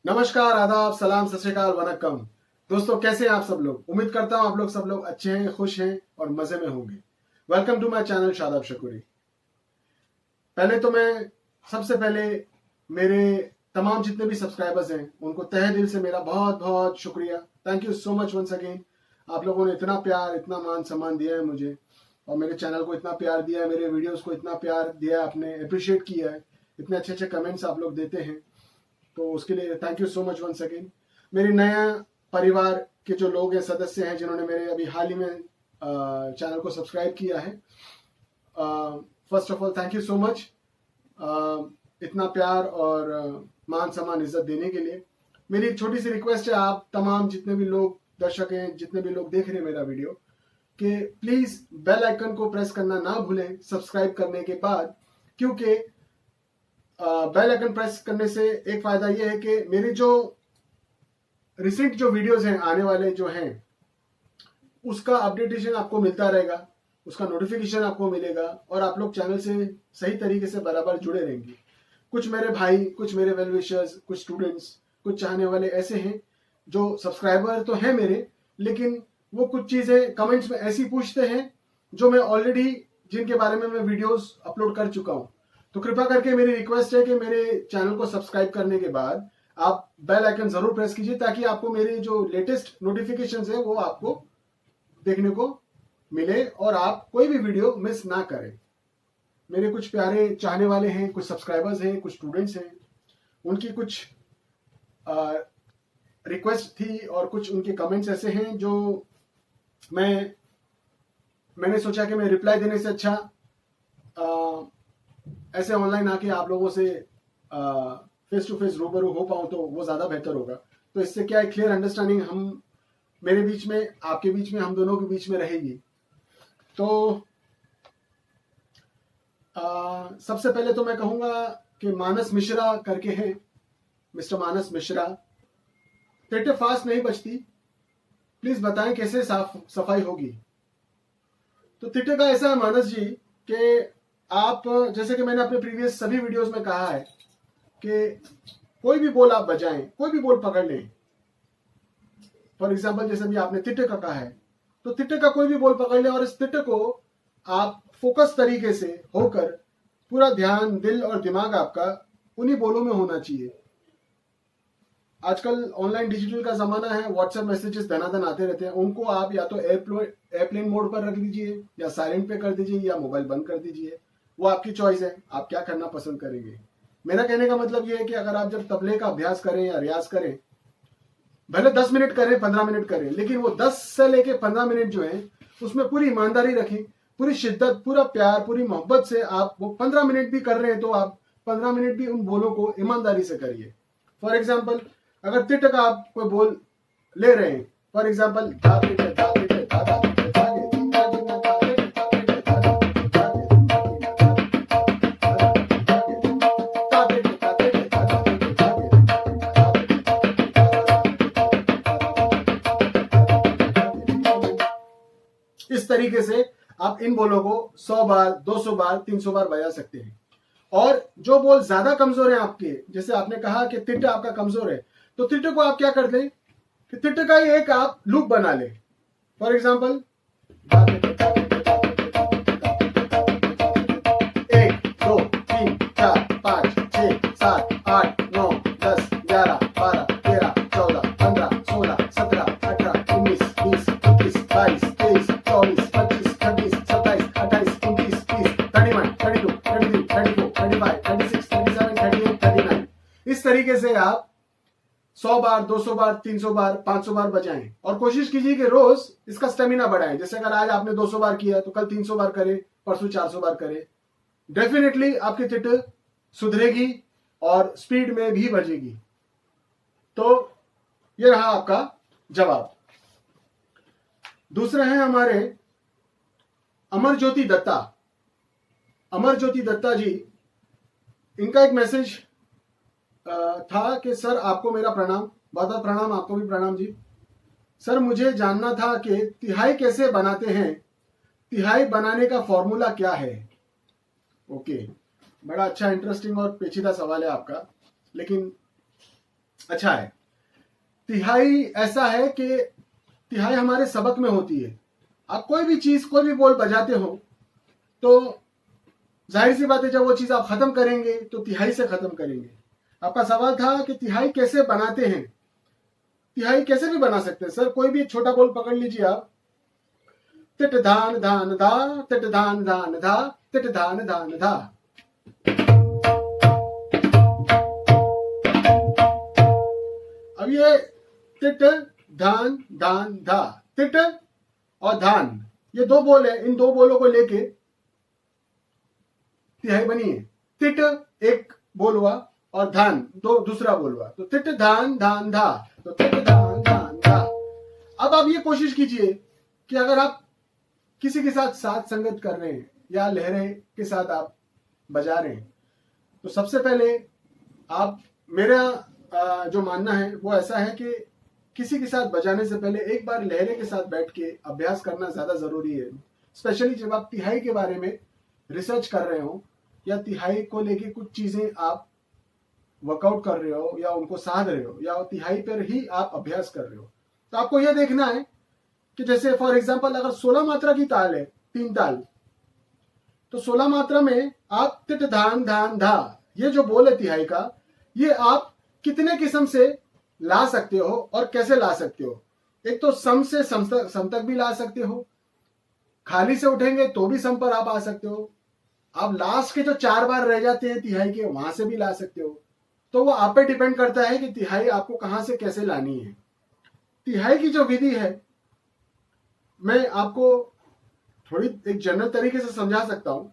नमस्कार, आदाब, सलाम, सत श्री अकाल, वनक्कम। दोस्तों, कैसे हैं आप सब लोग? उम्मीद करता हूं आप लोग सब लोग अच्छे हैं, खुश हैं और मजे में होंगे। Welcome to my channel Shadab Shakoori. पहले तो मैं सबसे पहले मेरे तमाम जितने भी सब्सक्राइबर्स हैं उनको तहे दिल से मेरा बहुत बहुत शुक्रिया। Thank you so much once again. आप लोगों ने इतना प्यार, इतना मान सम्मान दिया है मुझे और मेरे चैनल को इतना प्यार दिया है, मेरे वीडियोस को इतना प्यार दिया है, आपने अप्रिशिएट किया है, इतने अच्छे अच्छे कमेंट्स आप लोग देते हैं, तो उसके लिए thank you so much once again. मेरे नया परिवार के जो लोग हैं, सदस्य हैं, जिन्होंने मेरे अभी हाल ही में चैनल को सब्सक्राइब किया है, first of all thank you so much इतना प्यार और मान सम्मान इज्जत देने के लिए। मेरी एक छोटी सी रिक्वेस्ट है, आप तमाम जितने भी लोग दर्शक हैं, जितने भी लोग देख रहे हैं मेरा वीडियो, कि प्लीज बेल आइकन को प्रेस करना ना भूलें सब्सक्राइब करने के बाद, क्योंकि बेल आइकन प्रेस करने से एक फायदा यह है कि मेरे जो रिसेंट जो वीडियोस हैं, आने वाले जो हैं, उसका अपडेटेशन आपको मिलता रहेगा, उसका नोटिफिकेशन आपको मिलेगा और आप लोग चैनल से सही तरीके से बराबर जुड़े रहेंगे। कुछ मेरे भाई, कुछ मेरे वेल विशर्स, कुछ स्टूडेंट्स, कुछ चाहने वाले ऐसे हैं जो सब्सक्राइबर तो हैं मेरे, लेकिन वो कुछ चीजें कमेंट्स में ऐसी पूछते हैं जो मैं ऑलरेडी, जिनके बारे में मैं वीडियोस अपलोड कर चुका हूं। तो कृपया करके मेरी रिक्वेस्ट है कि मेरे चैनल को सब्सक्राइब करने के बाद आप बेल आइकन जरूर प्रेस कीजिए, ताकि आपको मेरे जो लेटेस्ट नोटिफिकेशंस है वो आपको देखने को मिले और आप कोई भी वीडियो मिस ना करें। मेरे कुछ प्यारे चाहने वाले हैं, कुछ सब्सक्राइबर्स हैं, कुछ स्टूडेंट्स हैं, उनकी कुछ रिक्वेस्ट थी और कुछ उनके कमेंट्स ऐसे हैं जो मैंने सोचा कि मैं रिप्लाई देने से अच्छा ऐसे ऑनलाइन आके आप लोगों से फेस टू फेस रूबरू हो पाऊं तो वो ज्यादा बेहतर होगा। तो इससे क्या है, क्लियर अंडरस्टैंडिंग हम मेरे बीच में, आपके बीच में, हम दोनों के बीच में रहेगी। तो सबसे पहले तो मैं कहूंगा कि मानस मिश्रा करके हैं, मिस्टर मानस मिश्रा, पेटे फास्ट नहीं बचती, प्लीज बताएं कैसे सफाई होगी। तो तिटे का ऐसा है मानस जी कि आप, जैसे कि मैंने अपने प्रीवियस सभी वीडियोस में कहा है कि कोई भी बोल आप बजाएं, कोई भी बोल पकड़ लें। फॉर एग्जाम्पल, जैसे भी आपने तिटे का कहा है, तो तिटे का कोई भी बोल पकड़ लें और इस तिटे को आप फोकस तरीके से होकर, पूरा ध्यान, दिल और दिमाग आपका उन्हीं बोलों में होना चाहिए। आजकल ऑनलाइन डिजिटल का जमाना है, व्हाट्सएप मैसेजेस धनाधन आते रहते हैं, उनको आप या तो एयरप्लेन मोड पर रख लीजिए या साइलेंट पे कर दीजिए या मोबाइल बंद कर दीजिए, वो आपकी चॉइस है, आप क्या करना पसंद करेंगे। मेरा कहने का मतलब ये है कि अगर आप जब तबले का अभ्यास करें या रियाज करें, भले 10 मिनट करें, 15 मिनट करें, लेकिन वो 10 से लेके 15 मिनट जो है उसमें पूरी ईमानदारी रखें, पूरी शिद्दत, पूरा प्यार, पूरी मोहब्बत से आप वो 15 मिनट भी कर रहे हैं तो आप 15 मिनट भी उन बोलों को ईमानदारी से करिए। फॉर एग्जाम्पल, अगर तिट का आप कोई बोल ले रहे हैं, फॉर एग्जाम्पल, इस तरीके से आप इन बोलों को 100 बार, 200 बार, 300 बार बजा सकते हैं। और जो बोल ज्यादा कमजोर है आपके, जैसे आपने कहा कि तिट आपका कमजोर है, तो तिट को आप क्या कर दें कि तिट का ही एक आप लूप बना लें। For example, 1 2 3 4 5 6 7 8 9 10 11 12 13 14 15 16 17 18 19 20 21 22 23 24 25 26 27 28 29 30 31 32 33 34 35 36 37 38 39। इस तरीके से आप 100 बार, 200 बार, 300 बार, 500 बार बजाएं और कोशिश कीजिए कि रोज इसका स्टेमिना बढ़ाएं। जैसे अगर आज आपने 200 बार किया तो कल 300 बार करें, परसों 400 बार करें। डेफिनेटली आपकी तिट सुधरेगी और स्पीड में भी बजेगी। तो ये रहा आपका जवाब। दूसरे हैं हमारे अमर ज्योति दत्ता। अमर ज्योति दत्ता जी, इनका एक मैसेज था कि सर आपको मेरा प्रणाम, बहुत बहुत प्रणाम, आपको भी प्रणाम जी। सर मुझे जानना था कि तिहाई कैसे बनाते हैं, तिहाई बनाने का फॉर्मूला क्या है। ओके, बड़ा अच्छा, इंटरेस्टिंग और पेचीदा सवाल है आपका, लेकिन अच्छा है। तिहाई ऐसा है कि तिहाई हमारे सबक में होती है। आप कोई भी चीज, कोई भी बोल बजाते हो तो जाहिर सी बात है, जब वो चीज आप खत्म करेंगे तो तिहाई से खत्म करेंगे। आपका सवाल था कि तिहाई कैसे बनाते हैं। तिहाई कैसे भी बना सकते हैं सर, कोई भी एक छोटा बोल पकड़ लीजिए आप। तिट धान धान धा, तिट धान धान धा, तिट धान धान धा। अब ये तिट धान धान धा, तिट और धान, ये दो बोल है। इन दो बोलों को लेके तिहाई बनी है। तिट एक बोल हुआ और धान दो दूसरा बोल हुआ, तो तिट धान धान धा, तो तिट धान धान धा। अब आप ये कोशिश कीजिए कि अगर आप किसी के साथ साथ संगत कर रहे हैं या लहरे के साथ आप बजा रहे हैं, तो सबसे पहले आप, मेरा जो मानना है वो ऐसा है कि किसी के साथ बजाने से पहले एक बार लहरे के साथ बैठ के अभ्यास करना ज्यादा जरूरी है। स्पेशली जब आप तिहाई के बारे में रिसर्च कर रहे हो या तिहाई को लेके कुछ चीजें आप वर्कआउट कर रहे हो या उनको साध रहे हो या तिहाई पर ही आप अभ्यास कर रहे हो, तो आपको यह देखना है कि जैसे फॉर एग्जांपल अगर 16 मात्रा की ताल है, 3 ताल, तो 16 मात्रा में आप तिट धान धान धा, ये जो बोल है तिहाई का, ये आप कितने किस्म से ला सकते हो और कैसे ला सकते हो। एक तो सम से सम तक भी ला सकते हो, खाली से उठेंगे तो भी सम पर आप आ सकते हो, आप लास्ट के जो 4 बार रह जाते हैं तिहाई के वहां से भी ला सकते हो। तो वो आप पे डिपेंड करता है कि तिहाई आपको कहां से कैसे लानी है। तिहाई की जो विधि है मैं आपको थोड़ी एक जनरल तरीके से समझा सकता हूं,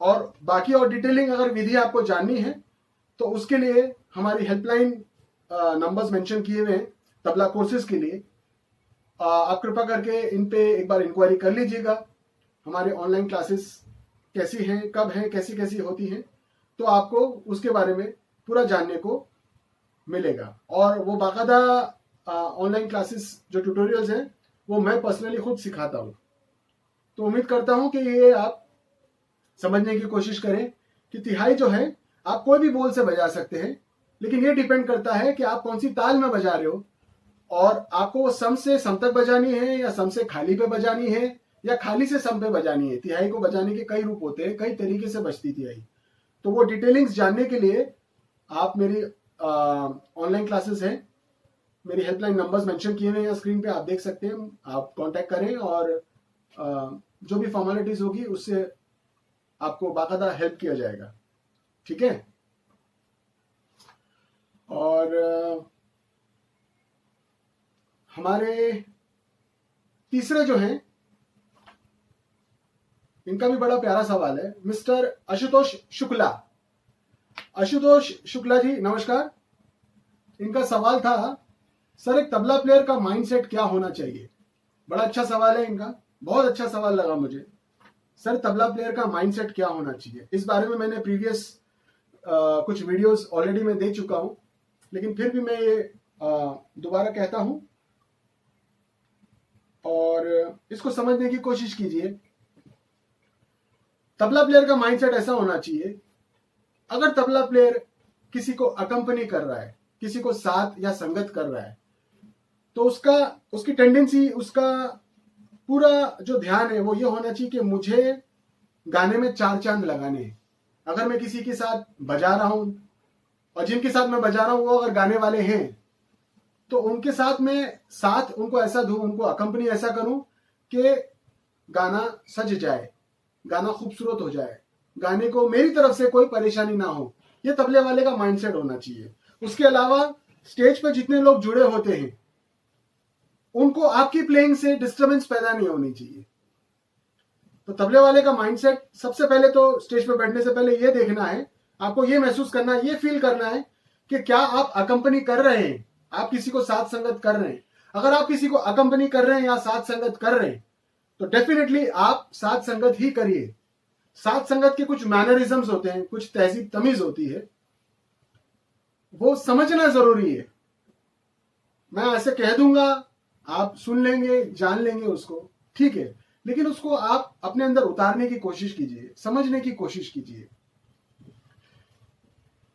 और बाकी और डिटेलिंग अगर विधि आपको जाननी है तो उसके लिए हमारी हेल्पलाइन नंबर्स मेंशन किए हुए हैं तबला कोर्सेज के लिए। आप कृपा करके इन पे एक बार इंक्वायरी कर लीजिएगा। हमारे ऑनलाइन क्लासेस कैसी हैं, कब हैं, कैसी कैसी होती हैं, तो आपको उसके बारे में पूरा जानने को मिलेगा। और वो बाकायदा ऑनलाइन क्लासेस जो ट्यूटोरियल्स हैं वो मैं पर्सनली खुद सिखाता हूँ। तो उम्मीद करता हूँ कि ये आप समझने की कोशिश करें कि तिहाई जो है आप कोई भी बोल से बजा सकते हैं, लेकिन ये डिपेंड करता है कि आप कौन सी ताल में बजा रहे हो और आपको सम से सम तक बजानी है या सम से खाली पे बजानी है या खाली से सम पे बजानी है। तिहाई को बजाने के कई रूप होते हैं, कई तरीके से बजती तिहाई। तो वो डिटेलिंग्स जानने के लिए आप मेरी ऑनलाइन क्लासेस हैं, मेरी हेल्पलाइन नंबर्स मेंशन किए हुए हैं स्क्रीन पे, आप देख सकते हैं। आप कांटेक्ट करें और जो भी फॉर्मेलिटीज होगी उससे आपको बाकायदा हेल्प किया जाएगा, ठीक है। और हमारे तीसरे जो हैं, इनका भी बड़ा प्यारा सवाल है, मिस्टर आशुतोष शुक्ला। आशुतोष शुक्ला जी नमस्कार। इनका सवाल था, सर एक तबला प्लेयर का माइंडसेट क्या होना चाहिए। बड़ा अच्छा सवाल है इनका, बहुत अच्छा सवाल लगा मुझे। सर तबला प्लेयर का माइंडसेट क्या होना चाहिए, इस बारे में मैंने प्रीवियस कुछ वीडियोस ऑलरेडी मैं दे चुका हूं, लेकिन फिर भी मैं ये दोबारा कहता हूं और इसको समझने की कोशिश कीजिए। तबला प्लेयर का माइंडसेट ऐसा होना चाहिए, अगर तबला प्लेयर किसी को अकंपनी कर रहा है, किसी को साथ या संगत कर रहा है, तो उसकी टेंडेंसी, उसका पूरा जो ध्यान है वो ये होना चाहिए कि मुझे गाने में 4 चांद लगाने हैं। अगर मैं किसी के साथ बजा रहा हूं और जिनके साथ मैं बजा रहा हूं वो अगर गाने वाले हैं, तो उनके साथ में साथ उनको ऐसा दूं, उनको अकंपनी ऐसा करूं कि गाना सज जाए, गाना खूबसूरत हो जाए, गाने को मेरी तरफ से कोई परेशानी ना हो। ये तबले वाले का माइंडसेट होना चाहिए। उसके अलावा स्टेज पे जितने लोग जुड़े होते हैं उनको आपकी प्लेइंग से डिस्टरबेंस पैदा नहीं होनी चाहिए। तो तबले वाले का माइंडसेट, सबसे पहले तो स्टेज पे बैठने से पहले ये देखना है, आपको ये महसूस करना है, ये फील करना है कि क्या आप अकंपनी कर रहे हैं, आप किसी को साथ संगत कर रहे हैं। अगर आप किसी को अकंपनी कर रहे हैं या साथ संगत कर रहे हैं तो डेफिनेटली आप साथ संगत ही करिए। साथ संगत के कुछ मैनरिज्म्स होते हैं, कुछ तहजीब तमीज होती है, वो समझना जरूरी है। मैं ऐसे कह दूंगा, आप सुन लेंगे, जान लेंगे उसको, ठीक है, लेकिन उसको आप अपने अंदर उतारने की कोशिश कीजिए, समझने की कोशिश कीजिए।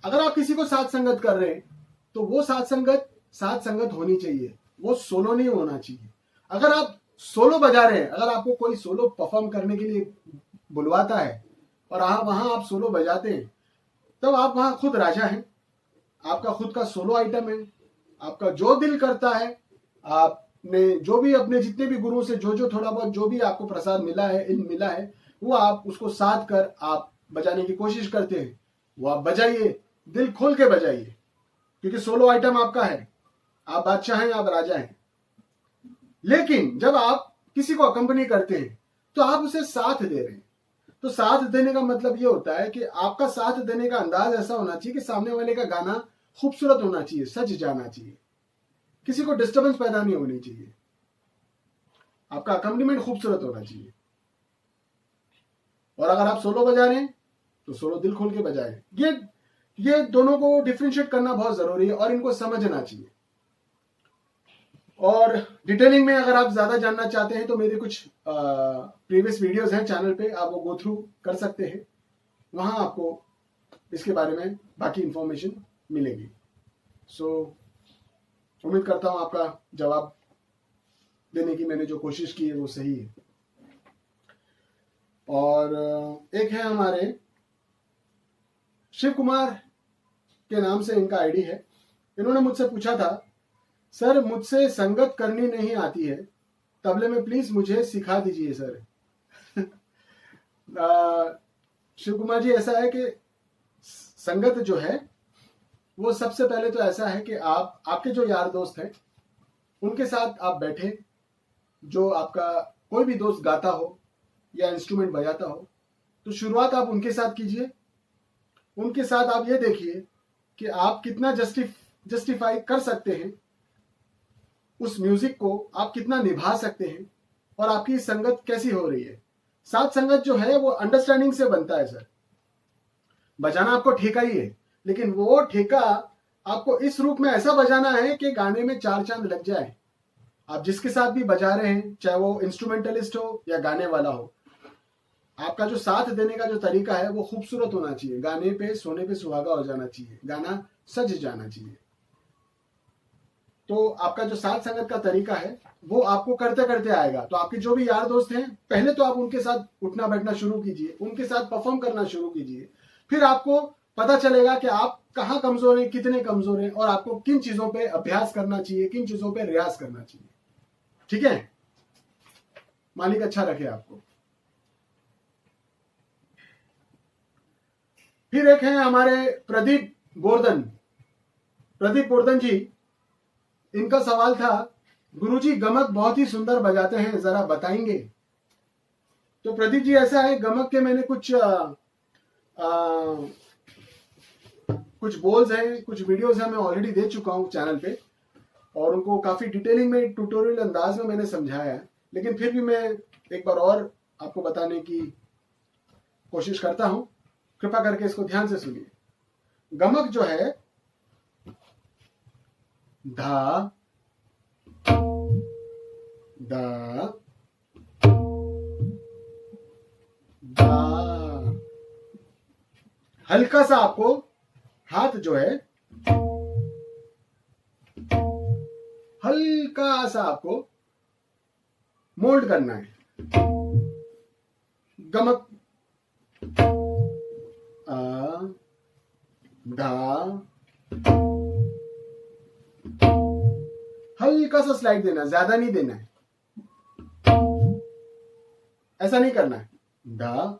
अगर आप किसी को साथ संगत कर रहे हैं तो वो साथ संगत होनी चाहिए, वो सोलो नहीं होना चाहिए। अगर आप सोलो बजा रहे हैं, अगर आपको कोई सोलो परफॉर्म करने के लिए बुलवाता है और वहां आप सोलो बजाते हैं, तब आप वहां खुद राजा हैं, आपका खुद का सोलो आइटम है, आपका जो दिल करता है, आपने जो भी अपने जितने भी गुरुओं से जो थोड़ा बहुत जो भी आपको प्रसाद मिला है, इल्म मिला है, वो आप उसको साध कर आप बजाने की कोशिश करते हैं, वो आप बजाइए, दिल खोल के बजाइए, क्योंकि सोलो आइटम आपका है, आप बादशाह हैं, आप राजा हैं। लेकिन जब आप किसी को अकंपनी करते हैं तो आप उसे साथ दे रहे हैं। तो साथ देने का मतलब ये होता है कि आपका साथ देने का अंदाज ऐसा होना चाहिए कि सामने वाले का गाना खूबसूरत होना चाहिए, सज जाना चाहिए, किसी को डिस्टर्बेंस पैदा नहीं होनी चाहिए, आपका अकम्पनीमेंट खूबसूरत होना चाहिए। और अगर आप सोलो बजा रहे हैं तो सोलो दिल खोल के बजाएं। ये दोनों को डिफरेंशिएट करना बहुत जरूरी है और इनको समझना चाहिए। और डिटेलिंग में अगर आप ज्यादा जानना चाहते हैं तो मेरे कुछ प्रीवियस वीडियोस हैं चैनल पे, आप वो गो थ्रू कर सकते हैं, वहां आपको इसके बारे में बाकी इंफॉर्मेशन मिलेगी। सो उम्मीद करता हूं आपका जवाब देने की मैंने जो कोशिश की है वो सही है। और एक है हमारे शिव कुमार के नाम से इनका आईडी है, इन्होंने मुझसे पूछा था, सर मुझसे संगत करनी नहीं आती है, तबले में प्लीज मुझे सिखा दीजिए सर। शिव कुमार जी, ऐसा है कि संगत जो है वो सबसे पहले तो ऐसा है कि आपके जो यार दोस्त हैं उनके साथ आप बैठे, जो आपका कोई भी दोस्त गाता हो या इंस्ट्रूमेंट बजाता हो, तो शुरुआत आप उनके साथ कीजिए। उनके साथ आप ये देखिए कि आप कितना जस्टिफाई कर सकते हैं उस म्यूजिक को, आप कितना निभा सकते हैं और आपकी संगत कैसी हो रही है। साथ संगत जो है वो अंडरस्टैंडिंग से बनता है सर। बजाना आपको ठेका ही है, लेकिन वो ठेका आपको इस रूप में ऐसा बजाना है कि गाने में चार चांद लग जाए। आप जिसके साथ भी बजा रहे हैं, चाहे वो इंस्ट्रूमेंटलिस्ट हो या गाने वाला हो, आपका जो साथ देने का जो तरीका है वो खूबसूरत होना चाहिए। गाने पे सोने पे सुहागा हो जाना चाहिए, गाना सज जाना चाहिए। तो आपका जो साथ संगत का तरीका है वो आपको करते करते आएगा। तो आपके जो भी यार दोस्त हैं, पहले तो आप उनके साथ उठना बैठना शुरू कीजिए, उनके साथ परफॉर्म करना शुरू कीजिए, फिर आपको पता चलेगा कि आप कहाँ कमजोर हैं, कितने कमजोर हैं, और आपको किन चीजों पे अभ्यास करना चाहिए, किन चीजों पे रियाज करना चाहिए। ठीक है, मालिक अच्छा रखे आपको। फिर एक है हमारे प्रदीप बोर्दन जी, इनका सवाल था, गुरुजी गमक बहुत ही सुंदर बजाते हैं, जरा बताएंगे। तो प्रदीप जी, ऐसा है, गमक के मैंने कुछ बोल्स हैं, कुछ वीडियोस हैं, मैं ऑलरेडी दे चुका हूं चैनल पे, और उनको काफी डिटेलिंग में ट्यूटोरियल अंदाज में मैंने समझाया है, लेकिन फिर भी मैं एक बार और आपको बताने की कोशिश करता हूं। कृपा करके इसको ध्यान से सुनिए। गमक जो है, धा दा दा, हल्का सा आपको हाथ जो है हल्का सा आपको मोल्ड करना है। गमक आ धा, हल्का सा स्लाइड देना, ज्यादा नहीं देना है, ऐसा नहीं करना है। धा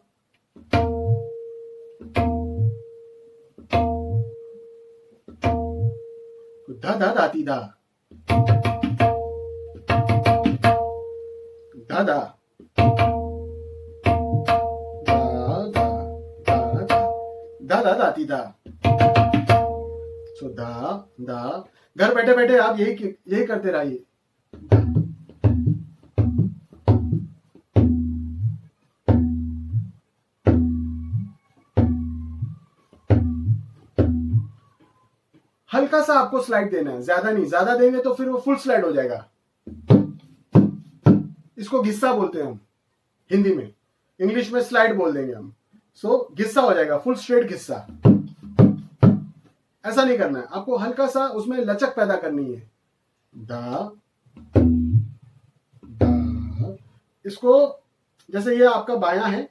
धा धा धाती धा धा धा धा धा धाती धा। सो धा धा, घर बैठे बैठे आप यही करते रहिए। हल्का सा आपको स्लाइड देना है, ज्यादा नहीं। ज्यादा देंगे तो फिर वो फुल स्लाइड हो जाएगा। इसको घिस्सा बोलते हैं हम हिंदी में, इंग्लिश में स्लाइड बोल देंगे हम। सो घिस्सा हो जाएगा, फुल स्ट्रेट घिस्सा। ऐसा नहीं करना है, आपको हल्का सा उसमें लचक पैदा करनी है। दा दा, इसको जैसे ये आपका बायां है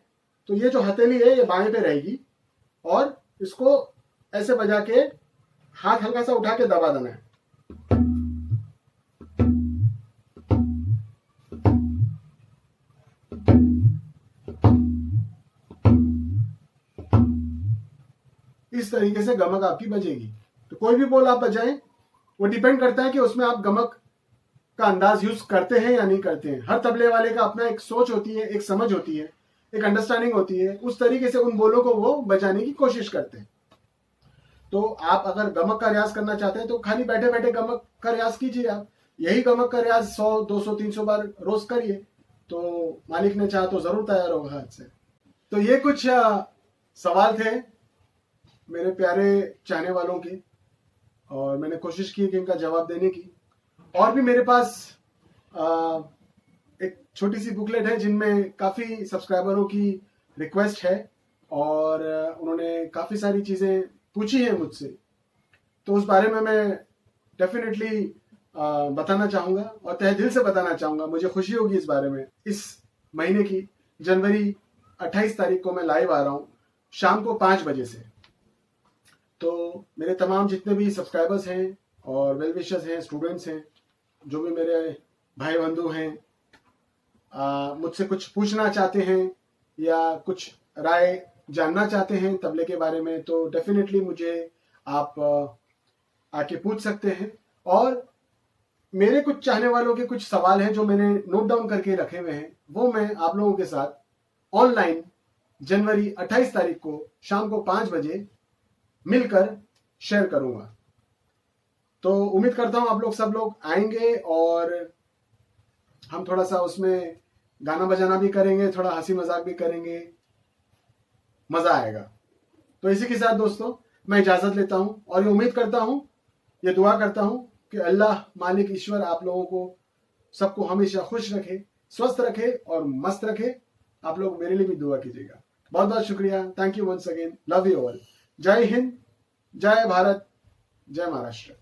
तो ये जो हथेली है ये बाएं पे रहेगी और इसको ऐसे बजा के हाथ हल्का सा उठा के दबा देना है। इस तरीके से गमक आपकी बजेगी। तो कोई भी बोल आप बजाएं, वो डिपेंड करता है कि उसमें आप गमक का अंदाज यूज करते हैं या नहीं करते हैं। हर तबले वाले का अपना एक सोच होती है, एक समझ होती है, एक अंडरस्टैंडिंग होती है, उस तरीके से उन बोलों को वो बजाने की कोशिश करते हैं। तो आप अगर गमक का रियाज करना चाहते हैं तो खाली बैठे बैठे गमक का रियाज कीजिए। आप यही गमक का रियाज 100, 200, 300 बार रोज करिए, तो मालिक ने चाहा तो जरूर तैयार होगा हाथ से। तो ये कुछ सवाल थे मेरे प्यारे चाहने वालों के, और मैंने कोशिश की कि इनका जवाब देने की। और भी मेरे पास एक छोटी सी बुकलेट है जिनमें काफ़ी सब्सक्राइबरों की रिक्वेस्ट है और उन्होंने काफ़ी सारी चीज़ें पूछी हैं मुझसे, तो उस बारे में मैं डेफिनेटली बताना चाहूँगा और तहे दिल से बताना चाहूँगा। मुझे खुशी होगी इस बारे में। इस महीने की जनवरी 28 तारीख को मैं लाइव आ रहा हूँ शाम को 5 बजे से। तो मेरे तमाम जितने भी सब्सक्राइबर्स हैं और वेल विशर्स हैं, स्टूडेंट्स हैं, जो भी मेरे भाई बंधु हैं, मुझसे कुछ पूछना चाहते हैं या कुछ राय जानना चाहते हैं तबले के बारे में, तो डेफिनेटली मुझे आप आके पूछ सकते हैं। और मेरे कुछ चाहने वालों के कुछ सवाल हैं जो मैंने नोट डाउन करके रखे हुए हैं, वो मैं आप लोगों के साथ ऑनलाइन जनवरी 28 तारीख को शाम को 5 बजे मिलकर शेयर करूंगा। तो उम्मीद करता हूं आप लोग सब लोग आएंगे और हम थोड़ा सा उसमें गाना बजाना भी करेंगे, थोड़ा हंसी मजाक भी करेंगे, मजा आएगा। तो इसी के साथ दोस्तों मैं इजाजत लेता हूं और ये उम्मीद करता हूं, ये दुआ करता हूं कि अल्लाह मालिक ईश्वर आप लोगों को सबको हमेशा खुश रखे, स्वस्थ रखे और मस्त रखे। आप लोग मेरे लिए भी दुआ कीजिएगा। बहुत बहुत शुक्रिया। Thank you once again. Love you all. जय हिंद, जय भारत, जय महाराष्ट्र।